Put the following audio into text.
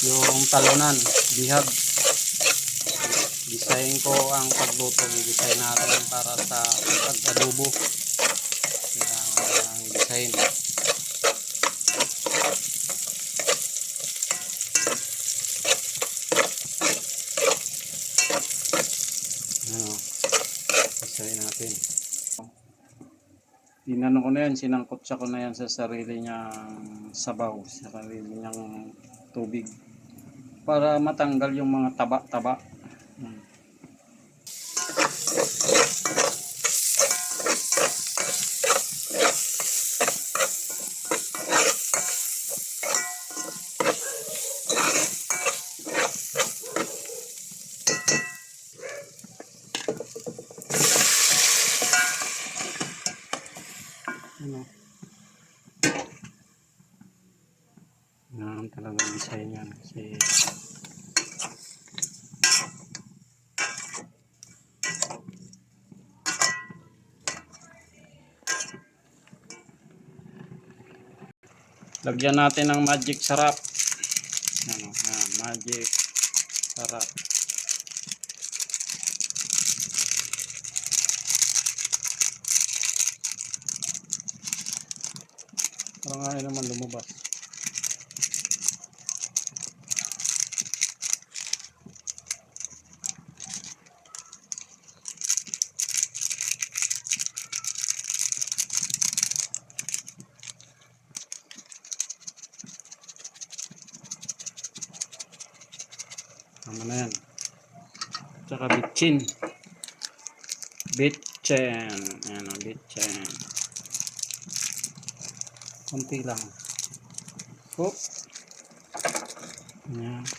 yung talunan, bihag. Design ko ang pagluto, design natin para sa pag-adobo. Ang design. Ano, design natin. Tinanong ko na yan, sinangkot siya ko na yan sa sarili niyang sabaw, sa sarili niyang tubig. Para matanggal yung mga taba-taba. Ano? Yan talagang design yan kasi lagyan natin ng magic sarap. Ano, magic sarap. Parang ayaw naman lumabas. Tama na yan. Tsaka bitchin. Bitchin. Ayan o, bitchin. Kunti lang. Oh. Ayan.